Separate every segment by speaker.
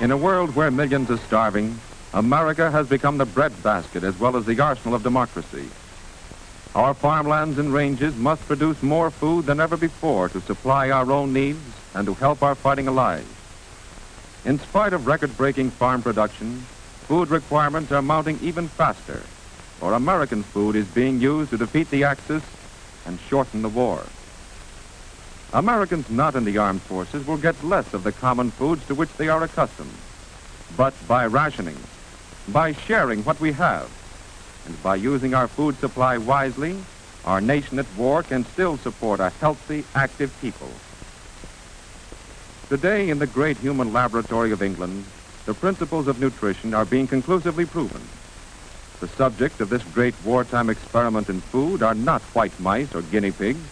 Speaker 1: In a world where millions are starving, America has become the breadbasket as well as the arsenal of democracy. Our farmlands and ranges must produce more food than ever before to supply our own needs and to help our fighting allies. In spite of record-breaking farm production, food requirements are mounting even faster, for American food is being used to defeat the Axis and shorten the war. Americans not in the armed forces will get less of the common foods to which they are accustomed, but by rationing, by sharing what we have, and by using our food supply wisely, our nation at war can still support a healthy, active people. Today, in the great human laboratory of England, the principles of nutrition are being conclusively proven. The subject of this great wartime experiment in food are not white mice or guinea pigs,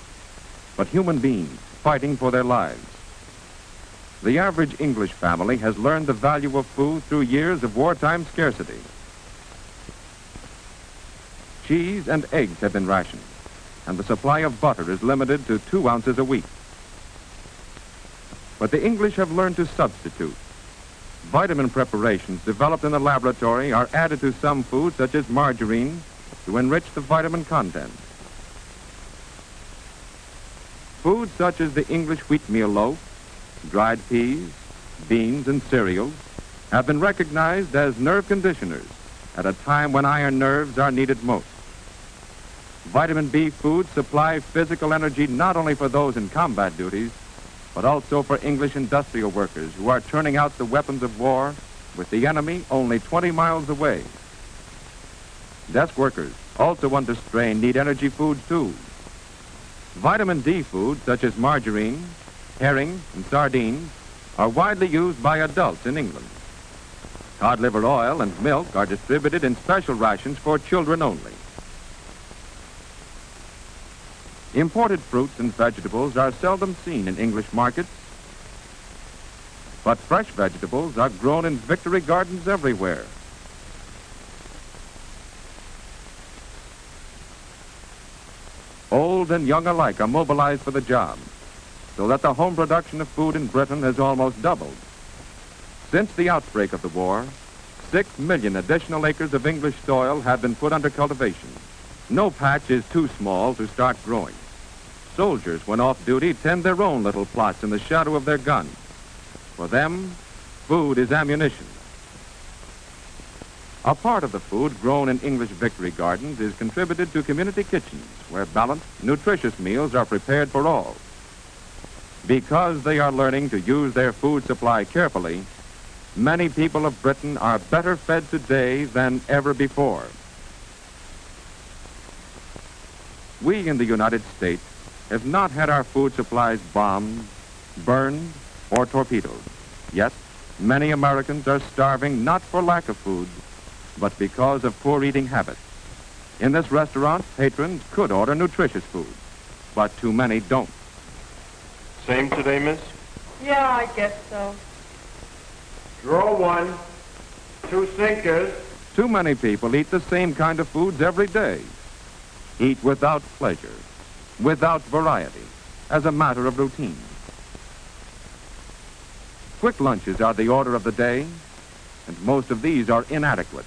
Speaker 1: but human beings fighting for their lives. The average English family has learned the value of food through years of wartime scarcity. Cheese and eggs have been rationed, and the supply of butter is limited to 2 ounces a week. But the English have learned to substitute. Vitamin preparations developed in the laboratory are added to some foods, such as margarine, to enrich the vitamin content. Foods such as the English wheatmeal loaf, dried peas, beans, and cereals have been recognized as nerve conditioners at a time when iron nerves are needed most. Vitamin B foods supply physical energy not only for those in combat duties, but also for English industrial workers who are turning out the weapons of war with the enemy only 20 miles away. Desk workers, also under strain, need energy foods too. Vitamin D foods such as margarine, herring, and sardines are widely used by adults in England. Cod liver oil and milk are distributed in special rations for children only. Imported fruits and vegetables are seldom seen in English markets, but fresh vegetables are grown in victory gardens everywhere. Old and young alike are mobilized for the job, so that the home production of food in Britain has almost doubled. Since the outbreak of the war, 6 million additional acres of English soil have been put under cultivation. No patch is too small to start growing. Soldiers, when off duty, tend their own little plots in the shadow of their guns. For them, food is ammunition. A part of the food grown in English victory gardens is contributed to community kitchens, where balanced, nutritious meals are prepared for all. Because they are learning to use their food supply carefully, many people of Britain are better fed today than ever before. We in the United States have not had our food supplies bombed, burned, or torpedoed. Yet, many Americans are starving not for lack of food, but because of poor eating habits. In this restaurant, patrons could order nutritious food, but too many don't.
Speaker 2: Same today, miss?
Speaker 3: Yeah, I guess so.
Speaker 2: Draw 1, 2 sinkers.
Speaker 1: Too many people eat the same kind of foods every day. Eat without pleasure, without variety, as a matter of routine. Quick lunches are the order of the day, and most of these are inadequate.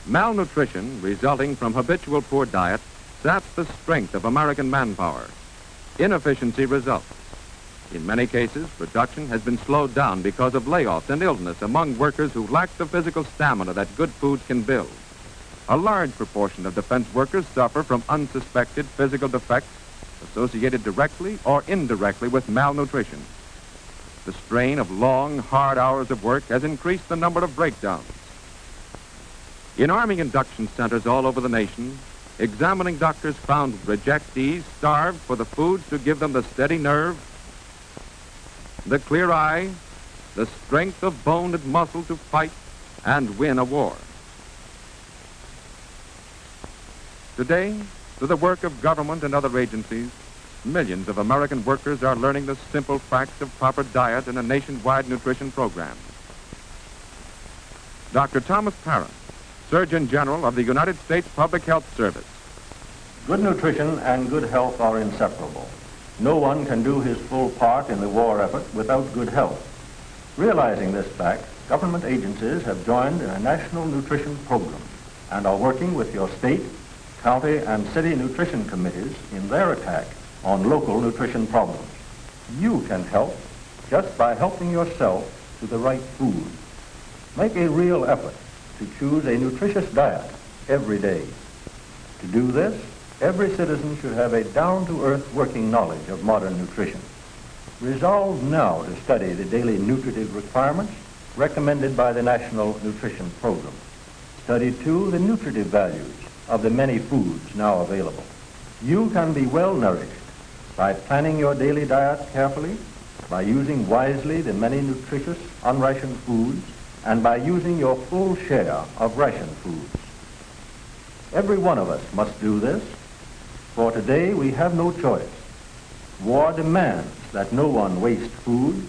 Speaker 1: Malnutrition resulting from habitual poor diet saps the strength of American manpower. Inefficiency results. In many cases, production has been slowed down because of layoffs and illness among workers who lack the physical stamina that good foods can build. A large proportion of defense workers suffer from unsuspected physical defects associated directly or indirectly with malnutrition. The strain of long, hard hours of work has increased the number of breakdowns. In Army induction centers all over the nation, examining doctors found rejectees starved for the foods to give them the steady nerve, the clear eye, the strength of bone and muscle to fight and win a war. Today, through the work of government and other agencies, millions of American workers are learning the simple facts of proper diet in a nationwide nutrition program. Dr. Thomas Parent, Surgeon General of the United States Public Health Service.
Speaker 4: Good nutrition and good health are inseparable. No one can do his full part in the war effort without good health. Realizing this fact, government agencies have joined in a national nutrition program and are working with your state, county, and city nutrition committees in their attack on local nutrition problems. You can help just by helping yourself to the right food. Make a real effort to choose a nutritious diet every day. To do this, every citizen should have a down-to-earth working knowledge of modern nutrition. Resolve now to study the daily nutritive requirements recommended by the National Nutrition Program. Study, too, the nutritive values of the many foods now available. You can be well nourished by planning your daily diet carefully, by using wisely the many nutritious unrationed foods, and by using your full share of rationed foods. Every one of us must do this, for today we have no choice. War demands that no one waste food.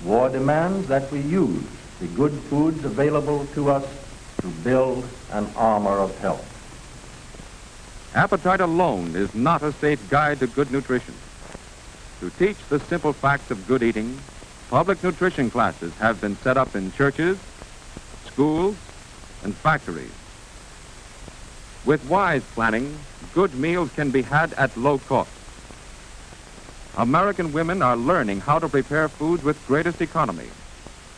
Speaker 4: War demands that we use the good foods available to us to build an armor of health.
Speaker 1: Appetite alone is not a safe guide to good nutrition. To teach the simple facts of good eating, public nutrition classes have been set up in churches, schools, and factories. With wise planning, good meals can be had at low cost. American women are learning how to prepare foods with greatest economy,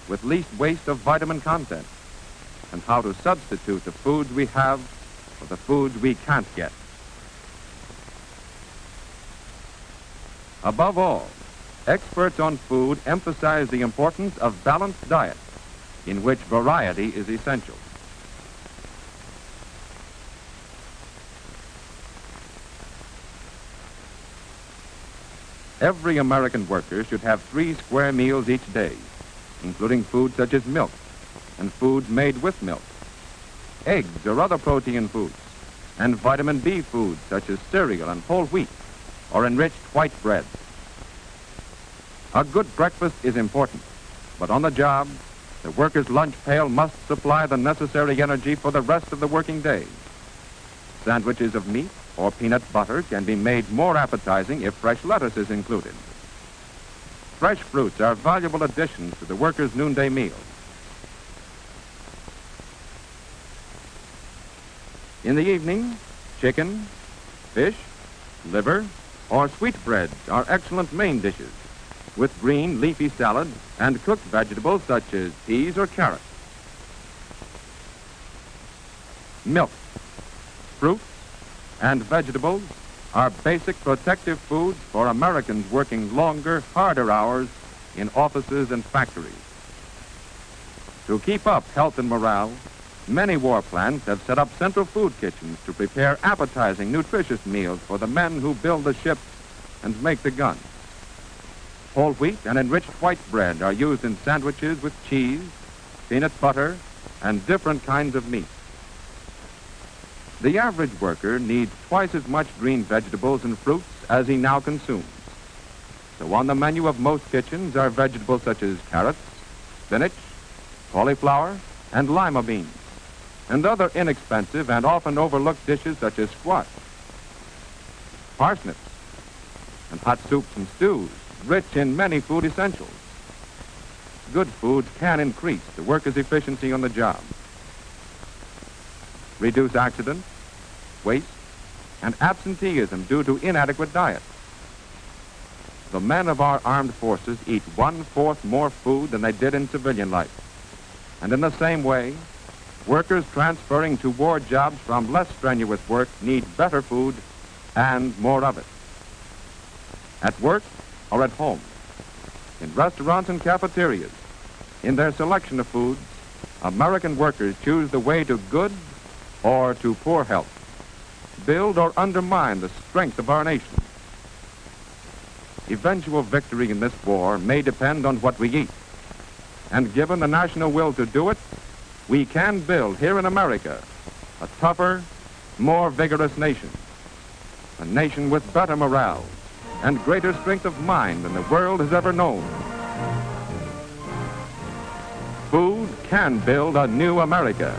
Speaker 1: with least waste of vitamin content, and how to substitute the foods we have for the foods we can't get. Above all, experts on food emphasize the importance of balanced diet, in which variety is essential. Every American worker should have 3 square meals each day, including foods such as milk and foods made with milk, eggs or other protein foods, and vitamin B foods such as cereal and whole wheat or enriched white bread. A good breakfast is important, but on the job, the worker's lunch pail must supply the necessary energy for the rest of the working day. Sandwiches of meat or peanut butter can be made more appetizing if fresh lettuce is included. Fresh fruits are valuable additions to the worker's noonday meal. In the evening, chicken, fish, liver, or sweetbreads are excellent main dishes, with green leafy salad and cooked vegetables such as peas or carrots. Milk, fruit, and vegetables are basic protective foods for Americans working longer, harder hours in offices and factories. To keep up health and morale, many war plants have set up central food kitchens to prepare appetizing, nutritious meals for the men who build the ships and make the guns. Whole wheat and enriched white bread are used in sandwiches with cheese, peanut butter, and different kinds of meat. The average worker needs twice as much green vegetables and fruits as he now consumes. So on the menu of most kitchens are vegetables such as carrots, spinach, cauliflower, and lima beans, and other inexpensive and often overlooked dishes such as squash, parsnips, and hot soups and stews, rich in many food essentials. Good foods can increase the worker's efficiency on the job, reduce accidents, waste, and absenteeism due to inadequate diet. The men of our armed forces eat 1/4 more food than they did in civilian life. And in the same way, workers transferring to war jobs from less strenuous work need better food and more of it. At work or at home, in restaurants and cafeterias, in their selection of foods, American workers choose the way to good or to poor health, build or undermine the strength of our nation. Eventual victory in this war may depend on what we eat. And given the national will to do it, we can build here in America a tougher, more vigorous nation. A nation with better morale and greater strength of mind than the world has ever known. Food can build a new America.